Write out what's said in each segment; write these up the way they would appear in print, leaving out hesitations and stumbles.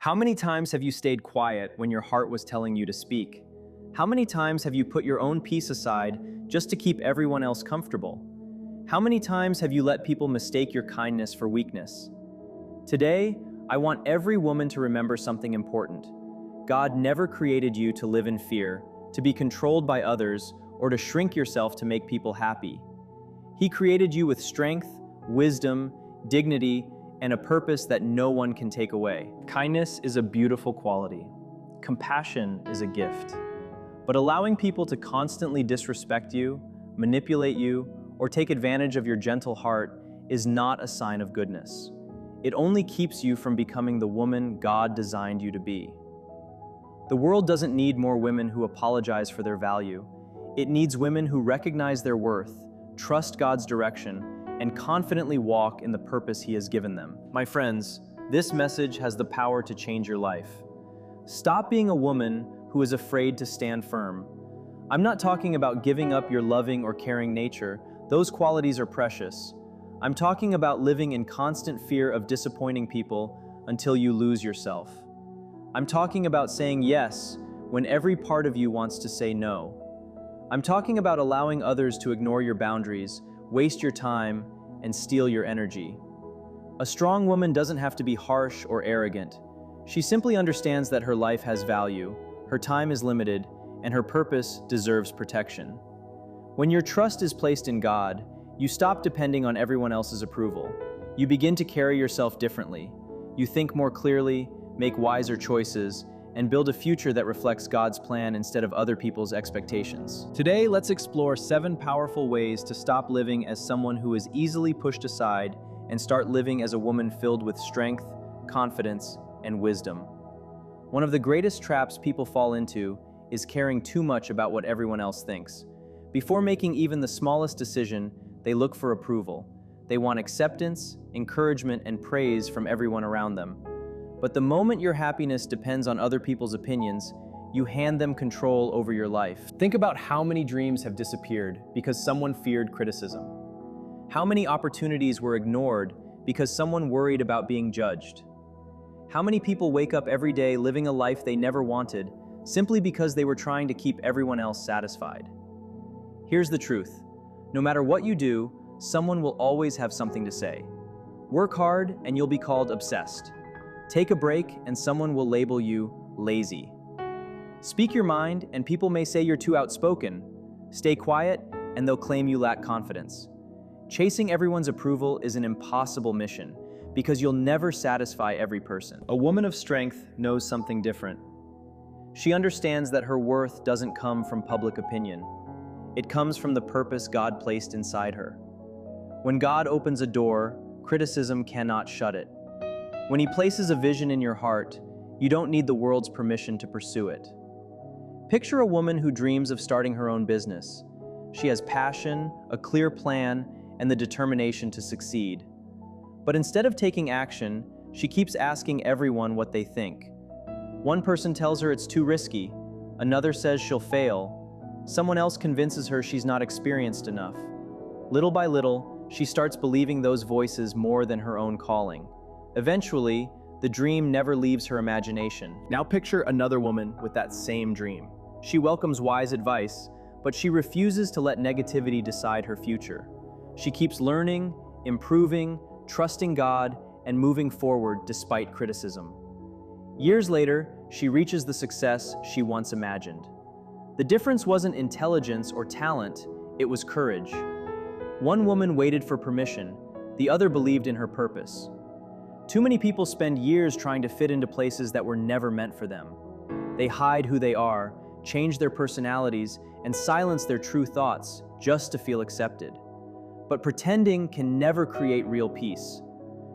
How many times have you stayed quiet when your heart was telling you to speak? How many times have you put your own peace aside just to keep everyone else comfortable? How many times have you let people mistake your kindness for weakness? Today, I want every woman to remember something important. God never created you to live in fear, to be controlled by others, or to shrink yourself to make people happy. He created you with strength, wisdom, dignity, and a purpose that no one can take away. Kindness is a beautiful quality. Compassion is a gift. But allowing people to constantly disrespect you, manipulate you, or take advantage of your gentle heart is not a sign of goodness. It only keeps you from becoming the woman God designed you to be. The world doesn't need more women who apologize for their value. It needs women who recognize their worth, trust God's direction, and confidently walk in the purpose He has given them. My friends, this message has the power to change your life. Stop being a woman who is afraid to stand firm. I'm not talking about giving up your loving or caring nature. Those qualities are precious. I'm talking about living in constant fear of disappointing people until you lose yourself. I'm talking about saying yes when every part of you wants to say no. I'm talking about allowing others to ignore your boundaries, waste your time, and steal your energy. A strong woman doesn't have to be harsh or arrogant. She simply understands that her life has value, her time is limited, and her purpose deserves protection. When your trust is placed in God, you stop depending on everyone else's approval. You begin to carry yourself differently. You think more clearly, make wiser choices, and build a future that reflects God's plan instead of other people's expectations. Today, let's explore 7 powerful ways to stop living as someone who is easily pushed aside and start living as a woman filled with strength, confidence, and wisdom. One of the greatest traps people fall into is caring too much about what everyone else thinks. Before making even the smallest decision, they look for approval. They want acceptance, encouragement, and praise from everyone around them. But the moment your happiness depends on other people's opinions, you hand them control over your life. Think about how many dreams have disappeared because someone feared criticism. How many opportunities were ignored because someone worried about being judged? How many people wake up every day living a life they never wanted simply because they were trying to keep everyone else satisfied? Here's the truth. No matter what you do, someone will always have something to say. Work hard and you'll be called obsessed. Take a break and someone will label you lazy. Speak your mind and people may say you're too outspoken. Stay quiet and they'll claim you lack confidence. Chasing everyone's approval is an impossible mission because you'll never satisfy every person. A woman of strength knows something different. She understands that her worth doesn't come from public opinion. It comes from the purpose God placed inside her. When God opens a door, criticism cannot shut it. When He places a vision in your heart, you don't need the world's permission to pursue it. Picture a woman who dreams of starting her own business. She has passion, a clear plan, and the determination to succeed. But instead of taking action, she keeps asking everyone what they think. One person tells her it's too risky, another says she'll fail, someone else convinces her she's not experienced enough. Little by little, she starts believing those voices more than her own calling. Eventually, the dream never leaves her imagination. Now picture another woman with that same dream. She welcomes wise advice, but she refuses to let negativity decide her future. She keeps learning, improving, trusting God, and moving forward despite criticism. Years later, she reaches the success she once imagined. The difference wasn't intelligence or talent, it was courage. One woman waited for permission, the other believed in her purpose. Too many people spend years trying to fit into places that were never meant for them. They hide who they are, change their personalities, and silence their true thoughts just to feel accepted. But pretending can never create real peace.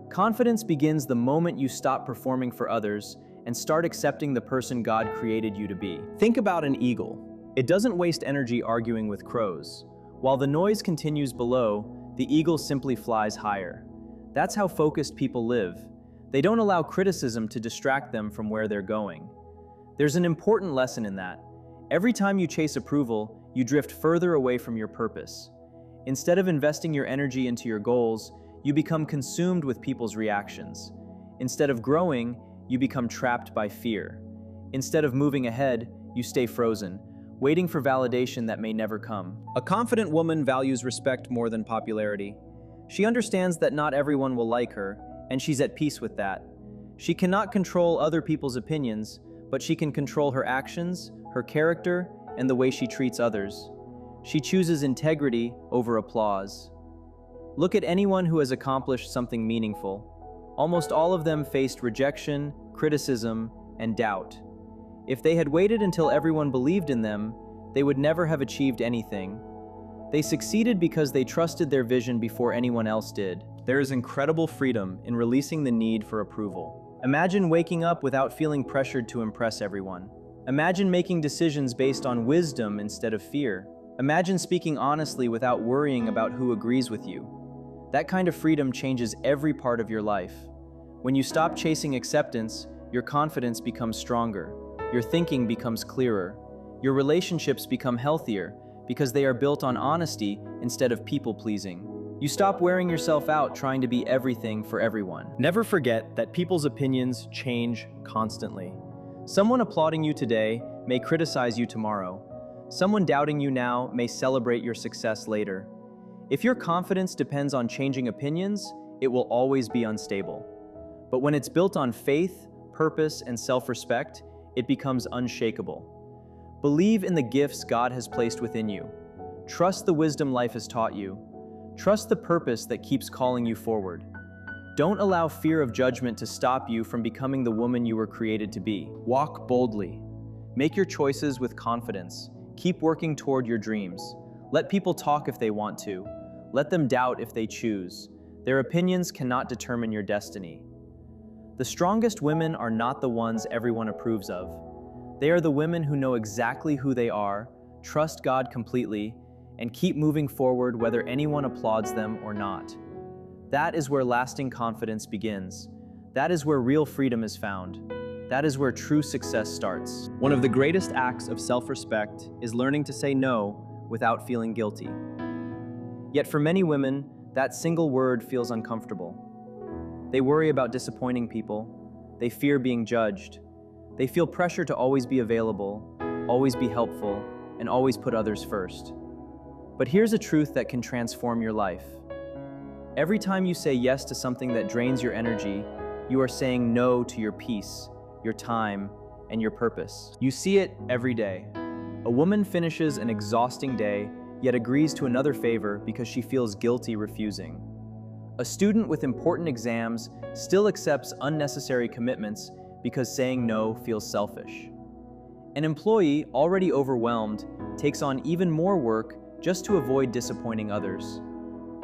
Confidence begins the moment you stop performing for others and start accepting the person God created you to be. Think about an eagle. It doesn't waste energy arguing with crows. While the noise continues below, the eagle simply flies higher. That's how focused people live. They don't allow criticism to distract them from where they're going. There's an important lesson in that. Every time you chase approval, you drift further away from your purpose. Instead of investing your energy into your goals, you become consumed with people's reactions. Instead of growing, you become trapped by fear. Instead of moving ahead, you stay frozen, waiting for validation that may never come. A confident woman values respect more than popularity. She understands that not everyone will like her, and she's at peace with that. She cannot control other people's opinions, but she can control her actions, her character, and the way she treats others. She chooses integrity over applause. Look at anyone who has accomplished something meaningful. Almost all of them faced rejection, criticism, and doubt. If they had waited until everyone believed in them, they would never have achieved anything. They succeeded because they trusted their vision before anyone else did. There is incredible freedom in releasing the need for approval. Imagine waking up without feeling pressured to impress everyone. Imagine making decisions based on wisdom instead of fear. Imagine speaking honestly without worrying about who agrees with you. That kind of freedom changes every part of your life. When you stop chasing acceptance, your confidence becomes stronger. Your thinking becomes clearer. Your relationships become healthier because they are built on honesty instead of people-pleasing. You stop wearing yourself out trying to be everything for everyone. Never forget that people's opinions change constantly. Someone applauding you today may criticize you tomorrow. Someone doubting you now may celebrate your success later. If your confidence depends on changing opinions, it will always be unstable. But when it's built on faith, purpose, and self-respect, it becomes unshakable. Believe in the gifts God has placed within you. Trust the wisdom life has taught you. Trust the purpose that keeps calling you forward. Don't allow fear of judgment to stop you from becoming the woman you were created to be. Walk boldly. Make your choices with confidence. Keep working toward your dreams. Let people talk if they want to. Let them doubt if they choose. Their opinions cannot determine your destiny. The strongest women are not the ones everyone approves of. They are the women who know exactly who they are, trust God completely, and keep moving forward whether anyone applauds them or not. That is where lasting confidence begins. That is where real freedom is found. That is where true success starts. One of the greatest acts of self-respect is learning to say no without feeling guilty. Yet for many women, that single word feels uncomfortable. They worry about disappointing people. They fear being judged. They feel pressure to always be available, always be helpful, and always put others first. But here's a truth that can transform your life. Every time you say yes to something that drains your energy, you are saying no to your peace, your time, and your purpose. You see it every day. A woman finishes an exhausting day, yet agrees to another favor because she feels guilty refusing. A student with important exams still accepts unnecessary commitments because saying no feels selfish. An employee already overwhelmed takes on even more work just to avoid disappointing others.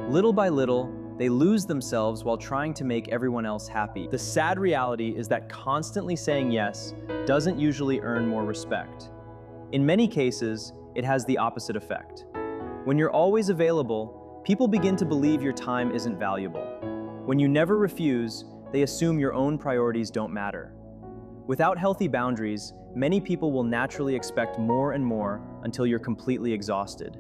Little by little, they lose themselves while trying to make everyone else happy. The sad reality is that constantly saying yes doesn't usually earn more respect. In many cases, it has the opposite effect. When you're always available, people begin to believe your time isn't valuable. When you never refuse, they assume your own priorities don't matter. Without healthy boundaries, many people will naturally expect more and more until you're completely exhausted.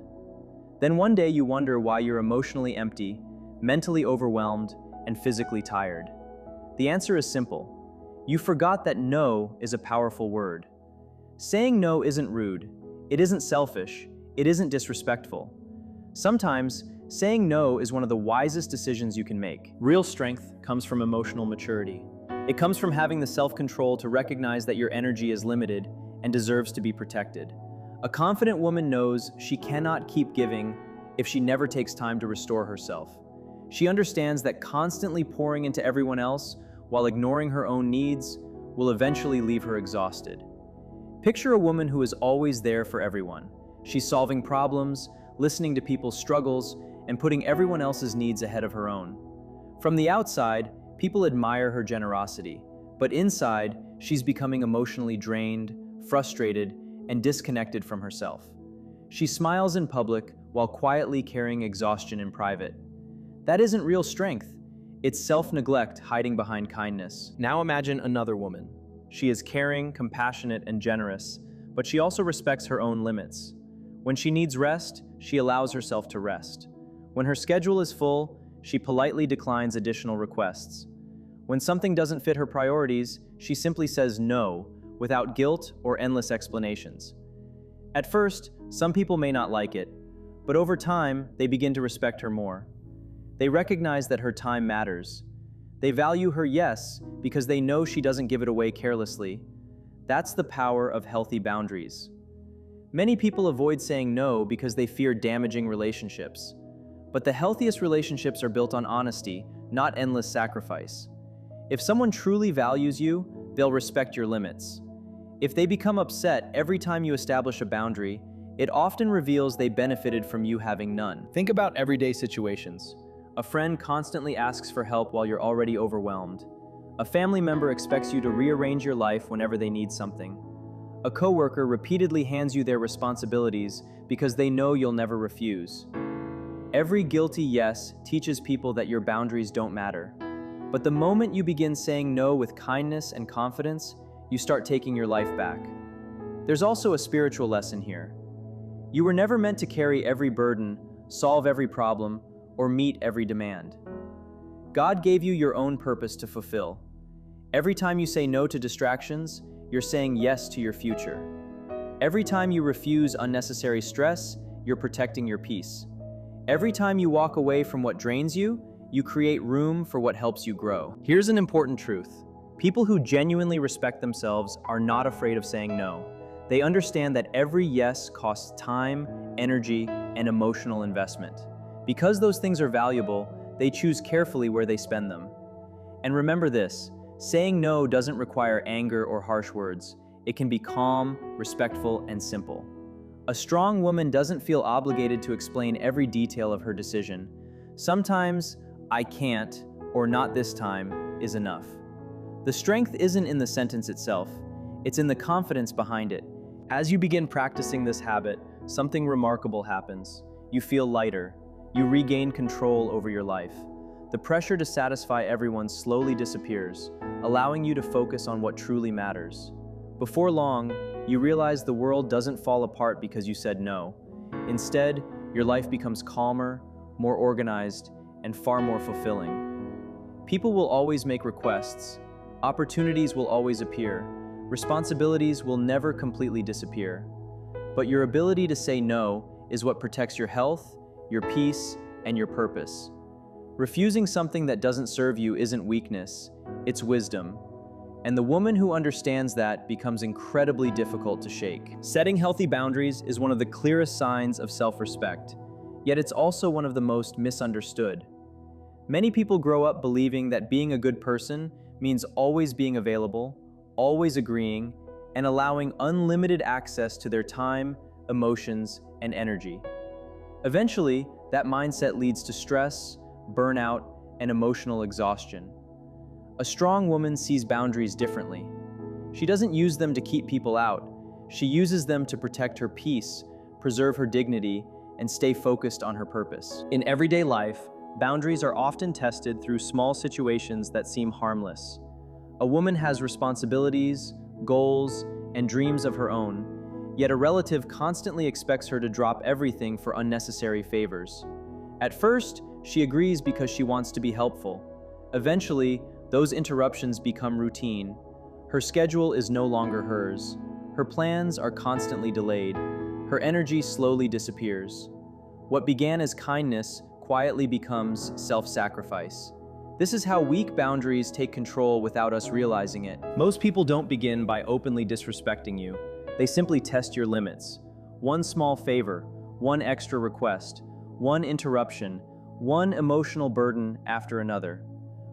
Then one day you wonder why you're emotionally empty, mentally overwhelmed, and physically tired. The answer is simple. You forgot that no is a powerful word. Saying no isn't rude, it isn't selfish, it isn't disrespectful. Sometimes, saying no is one of the wisest decisions you can make. Real strength comes from emotional maturity. It comes from having the self-control to recognize that your energy is limited and deserves to be protected. A confident woman knows she cannot keep giving if she never takes time to restore herself. She understands that constantly pouring into everyone else while ignoring her own needs will eventually leave her exhausted. Picture a woman who is always there for everyone. She's solving problems, listening to people's struggles, and putting everyone else's needs ahead of her own. From the outside, people admire her generosity, but inside, she's becoming emotionally drained, frustrated, and disconnected from herself. She smiles in public while quietly carrying exhaustion in private. That isn't real strength. It's self-neglect hiding behind kindness. Now imagine another woman. She is caring, compassionate, and generous, but she also respects her own limits. When she needs rest, she allows herself to rest. When her schedule is full, she politely declines additional requests. When something doesn't fit her priorities, she simply says no, without guilt or endless explanations. At first, some people may not like it, but over time, they begin to respect her more. They recognize that her time matters. They value her yes because they know she doesn't give it away carelessly. That's the power of healthy boundaries. Many people avoid saying no because they fear damaging relationships. But the healthiest relationships are built on honesty, not endless sacrifice. If someone truly values you, they'll respect your limits. If they become upset every time you establish a boundary, it often reveals they benefited from you having none. Think about everyday situations. A friend constantly asks for help while you're already overwhelmed. A family member expects you to rearrange your life whenever they need something. A coworker repeatedly hands you their responsibilities because they know you'll never refuse. Every guilty yes teaches people that your boundaries don't matter. But the moment you begin saying no with kindness and confidence, you start taking your life back. There's also a spiritual lesson here. You were never meant to carry every burden, solve every problem, or meet every demand. God gave you your own purpose to fulfill. Every time you say no to distractions, you're saying yes to your future. Every time you refuse unnecessary stress, you're protecting your peace. Every time you walk away from what drains you, you create room for what helps you grow. Here's an important truth. People who genuinely respect themselves are not afraid of saying no. They understand that every yes costs time, energy, and emotional investment. Because those things are valuable, they choose carefully where they spend them. And remember this, saying no doesn't require anger or harsh words. It can be calm, respectful, and simple. A strong woman doesn't feel obligated to explain every detail of her decision. Sometimes, "I can't," or "not this time," is enough. The strength isn't in the sentence itself, it's in the confidence behind it. As you begin practicing this habit, something remarkable happens. You feel lighter. You regain control over your life. The pressure to satisfy everyone slowly disappears, allowing you to focus on what truly matters. Before long, you realize the world doesn't fall apart because you said no. Instead, your life becomes calmer, more organized, and far more fulfilling. People will always make requests. Opportunities will always appear. Responsibilities will never completely disappear. But your ability to say no is what protects your health, your peace, and your purpose. Refusing something that doesn't serve you isn't weakness, it's wisdom. And the woman who understands that becomes incredibly difficult to shake. Setting healthy boundaries is one of the clearest signs of self-respect, yet it's also one of the most misunderstood. Many people grow up believing that being a good person means always being available, always agreeing, and allowing unlimited access to their time, emotions, and energy. Eventually, that mindset leads to stress, burnout, and emotional exhaustion. A strong woman sees boundaries differently. She doesn't use them to keep people out. She uses them to protect her peace, preserve her dignity, and stay focused on her purpose. In everyday life, boundaries are often tested through small situations that seem harmless. A woman has responsibilities, goals, and dreams of her own, yet a relative constantly expects her to drop everything for unnecessary favors. At first, she agrees because she wants to be helpful. Eventually, those interruptions become routine. Her schedule is no longer hers. Her plans are constantly delayed. Her energy slowly disappears. What began as kindness quietly becomes self-sacrifice. This is how weak boundaries take control without us realizing it. Most people don't begin by openly disrespecting you. They simply test your limits. One small favor, one extra request, one interruption, one emotional burden after another.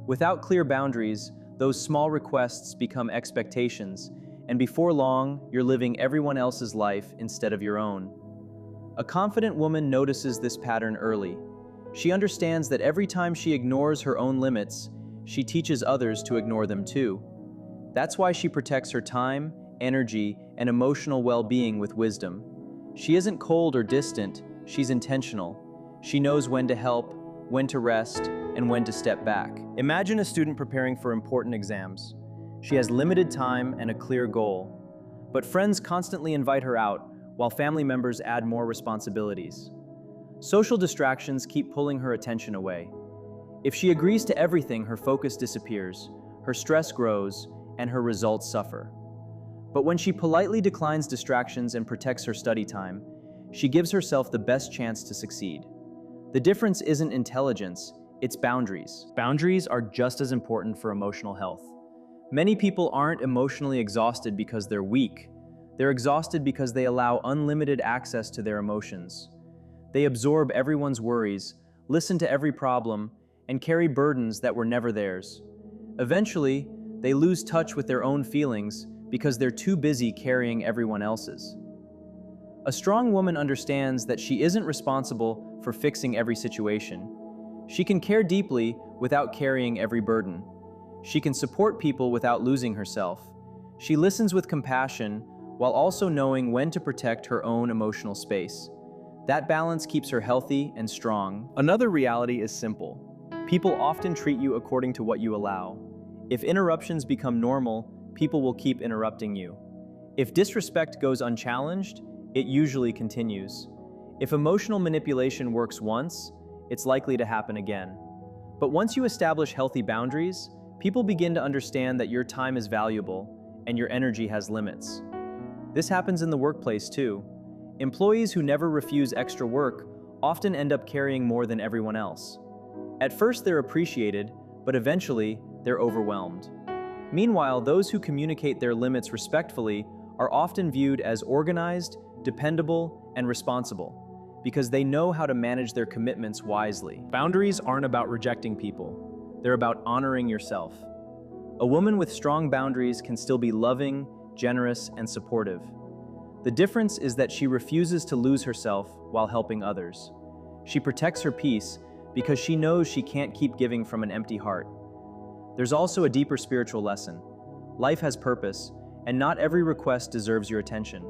Without clear boundaries, those small requests become expectations, and before long, you're living everyone else's life instead of your own. A confident woman notices this pattern early. She understands that every time she ignores her own limits, she teaches others to ignore them too. That's why she protects her time, energy, and emotional well-being with wisdom. She isn't cold or distant, she's intentional. She knows when to help, when to rest, and when to step back. Imagine a student preparing for important exams. She has limited time and a clear goal, but friends constantly invite her out, while family members add more responsibilities. Social distractions keep pulling her attention away. If she agrees to everything, her focus disappears. her stress grows, and her results suffer. But when she politely declines distractions and protects her study time, she gives herself the best chance to succeed. The difference isn't intelligence, it's boundaries. Boundaries are just as important for emotional health. Many people aren't emotionally exhausted because they're weak. They're exhausted because they allow unlimited access to their emotions. They absorb everyone's worries, listen to every problem, and carry burdens that were never theirs. Eventually, they lose touch with their own feelings because they're too busy carrying everyone else's. A strong woman understands that she isn't responsible for fixing every situation. She can care deeply without carrying every burden. She can support people without losing herself. She listens with compassion while also knowing when to protect her own emotional space. That balance keeps her healthy and strong. Another reality is simple. People often treat you according to what you allow. If interruptions become normal, people will keep interrupting you. If disrespect goes unchallenged, it usually continues. If emotional manipulation works once, it's likely to happen again. But once you establish healthy boundaries, people begin to understand that your time is valuable and your energy has limits. This happens in the workplace too. Employees who never refuse extra work often end up carrying more than everyone else. At first they're appreciated, but eventually they're overwhelmed. Meanwhile, those who communicate their limits respectfully are often viewed as organized, dependable, and responsible because they know how to manage their commitments wisely. Boundaries aren't about rejecting people. They're about honoring yourself. A woman with strong boundaries can still be loving, generous, and supportive. The difference is that she refuses to lose herself while helping others. She protects her peace because she knows she can't keep giving from an empty heart. There's also a deeper spiritual lesson. Life has purpose, and not every request deserves your attention.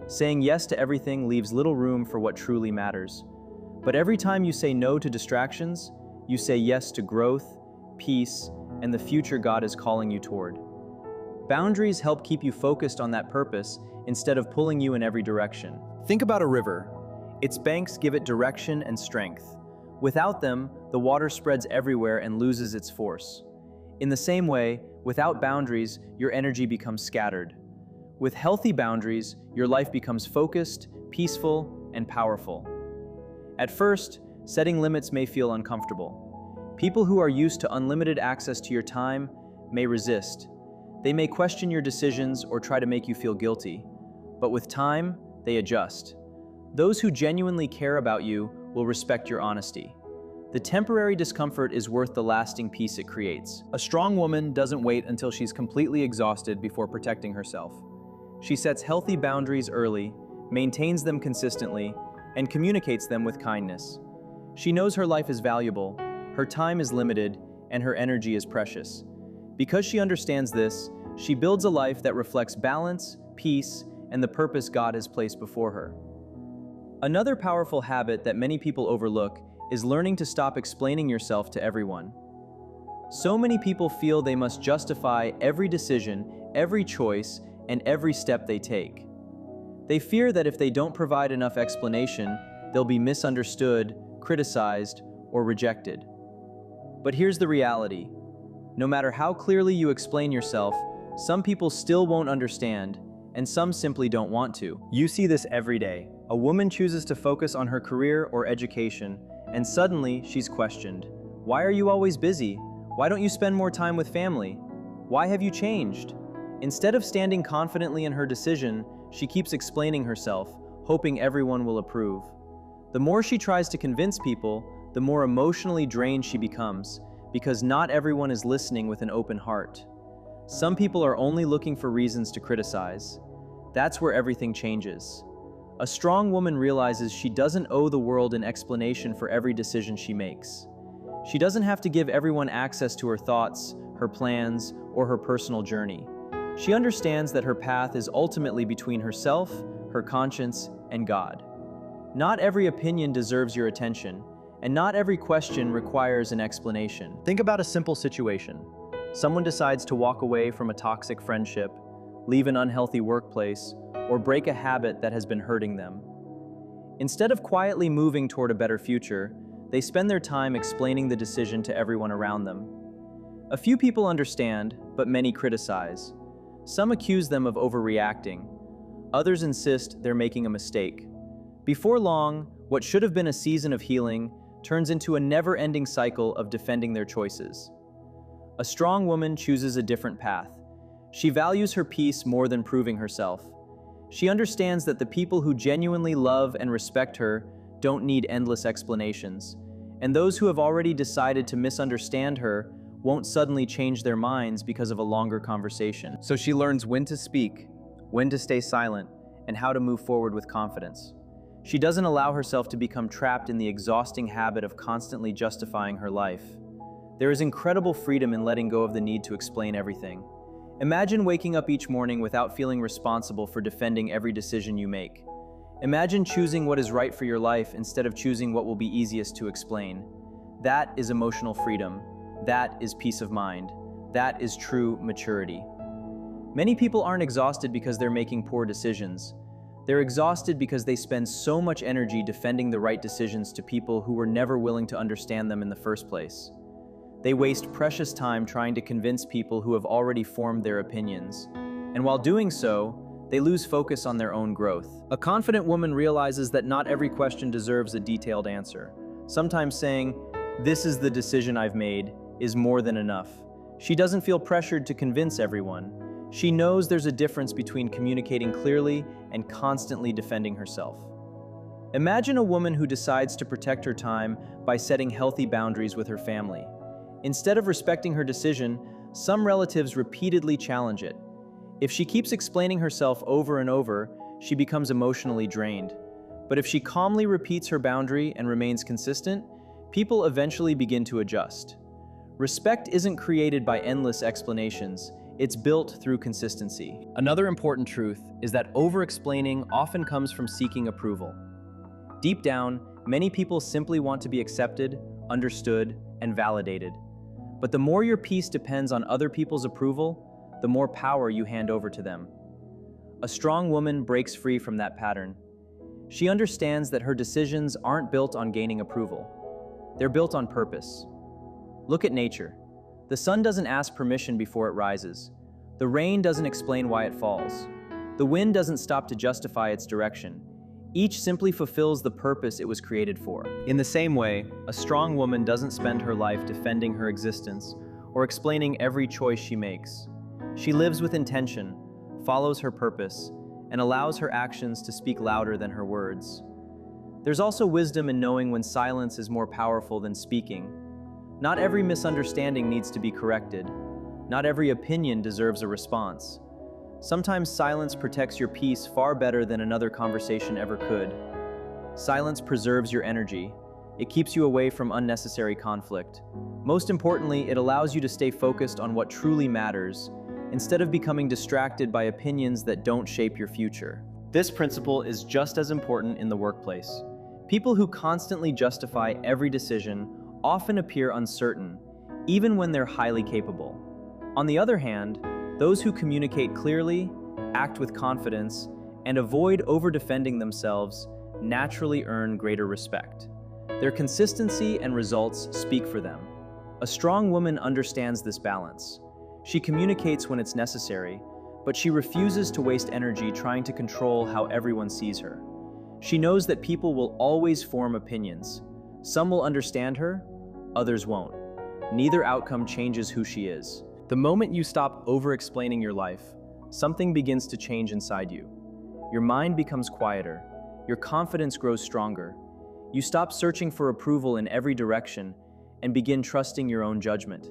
Saying yes to everything leaves little room for what truly matters. But every time you say no to distractions, you say yes to growth, peace, and the future God is calling you toward. Boundaries help keep you focused on that purpose instead of pulling you in every direction. Think about a river. Its banks give it direction and strength. Without them, the water spreads everywhere and loses its force. In the same way, without boundaries, your energy becomes scattered. With healthy boundaries, your life becomes focused, peaceful, and powerful. At first, setting limits may feel uncomfortable. People who are used to unlimited access to your time may resist. They may question your decisions or try to make you feel guilty. But with time, they adjust. Those who genuinely care about you will respect your honesty. The temporary discomfort is worth the lasting peace it creates. A strong woman doesn't wait until she's completely exhausted before protecting herself. She sets healthy boundaries early, maintains them consistently, and communicates them with kindness. She knows her life is valuable, her time is limited, and her energy is precious. Because she understands this, she builds a life that reflects balance, peace, and the purpose God has placed before her. Another powerful habit that many people overlook is learning to stop explaining yourself to everyone. So many people feel they must justify every decision, every choice, and every step they take. They fear that if they don't provide enough explanation, they'll be misunderstood, criticized, or rejected. But here's the reality. No matter how clearly you explain yourself, some people still won't understand, and some simply don't want to. You see this every day. A woman chooses to focus on her career or education, and suddenly she's questioned. Why are you always busy? Why don't you spend more time with family? Why have you changed? Instead of standing confidently in her decision, she keeps explaining herself, hoping everyone will approve. The more she tries to convince people, the more emotionally drained she becomes, because not everyone is listening with an open heart. Some people are only looking for reasons to criticize. That's where everything changes. A strong woman realizes she doesn't owe the world an explanation for every decision she makes. She doesn't have to give everyone access to her thoughts, her plans, or her personal journey. She understands that her path is ultimately between herself, her conscience, and God. Not every opinion deserves your attention, and not every question requires an explanation. Think about a simple situation. Someone decides to walk away from a toxic friendship, leave an unhealthy workplace, or break a habit that has been hurting them. Instead of quietly moving toward a better future, they spend their time explaining the decision to everyone around them. A few people understand, but many criticize. Some accuse them of overreacting. Others insist they're making a mistake. Before long, what should have been a season of healing turns into a never-ending cycle of defending their choices. A strong woman chooses a different path. She values her peace more than proving herself. She understands that the people who genuinely love and respect her don't need endless explanations, and those who have already decided to misunderstand her won't suddenly change their minds because of a longer conversation. So she learns when to speak, when to stay silent, and how to move forward with confidence. She doesn't allow herself to become trapped in the exhausting habit of constantly justifying her life. There is incredible freedom in letting go of the need to explain everything. Imagine waking up each morning without feeling responsible for defending every decision you make. Imagine choosing what is right for your life instead of choosing what will be easiest to explain. That is emotional freedom. That is peace of mind. That is true maturity. Many people aren't exhausted because they're making poor decisions. They're exhausted because they spend so much energy defending the right decisions to people who were never willing to understand them in the first place. They waste precious time trying to convince people who have already formed their opinions. And while doing so, they lose focus on their own growth. A confident woman realizes that not every question deserves a detailed answer. Sometimes saying, "This is the decision I've made," is more than enough. She doesn't feel pressured to convince everyone. She knows there's a difference between communicating clearly and constantly defending herself. Imagine a woman who decides to protect her time by setting healthy boundaries with her family. Instead of respecting her decision, some relatives repeatedly challenge it. If she keeps explaining herself over and over, she becomes emotionally drained. But if she calmly repeats her boundary and remains consistent, people eventually begin to adjust. Respect isn't created by endless explanations, it's built through consistency. Another important truth is that over-explaining often comes from seeking approval. Deep down, many people simply want to be accepted, understood, and validated. But the more your peace depends on other people's approval, the more power you hand over to them. A strong woman breaks free from that pattern. She understands that her decisions aren't built on gaining approval. They're built on purpose. Look at nature. The sun doesn't ask permission before it rises. The rain doesn't explain why it falls. The wind doesn't stop to justify its direction. Each simply fulfills the purpose it was created for. In the same way, a strong woman doesn't spend her life defending her existence or explaining every choice she makes. She lives with intention, follows her purpose, and allows her actions to speak louder than her words. There's also wisdom in knowing when silence is more powerful than speaking. Not every misunderstanding needs to be corrected. Not every opinion deserves a response. Sometimes silence protects your peace far better than another conversation ever could. Silence preserves your energy. It keeps you away from unnecessary conflict. Most importantly, it allows you to stay focused on what truly matters, instead of becoming distracted by opinions that don't shape your future. This principle is just as important in the workplace. People who constantly justify every decision often appear uncertain, even when they're highly capable. On the other hand, those who communicate clearly, act with confidence, and avoid over-defending themselves naturally earn greater respect. Their consistency and results speak for them. A strong woman understands this balance. She communicates when it's necessary, but she refuses to waste energy trying to control how everyone sees her. She knows that people will always form opinions. Some will understand her, others won't. Neither outcome changes who she is. The moment you stop over-explaining your life, something begins to change inside you. Your mind becomes quieter. Your confidence grows stronger. You stop searching for approval in every direction and begin trusting your own judgment.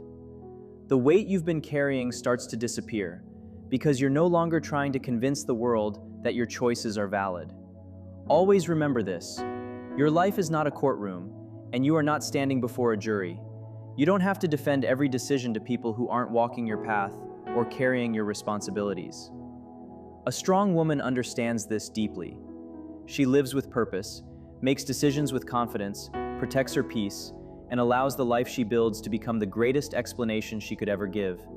The weight you've been carrying starts to disappear because you're no longer trying to convince the world that your choices are valid. Always remember this: your life is not a courtroom, and you are not standing before a jury. You don't have to defend every decision to people who aren't walking your path or carrying your responsibilities. A strong woman understands this deeply. She lives with purpose, makes decisions with confidence, protects her peace, and allows the life she builds to become the greatest explanation she could ever give.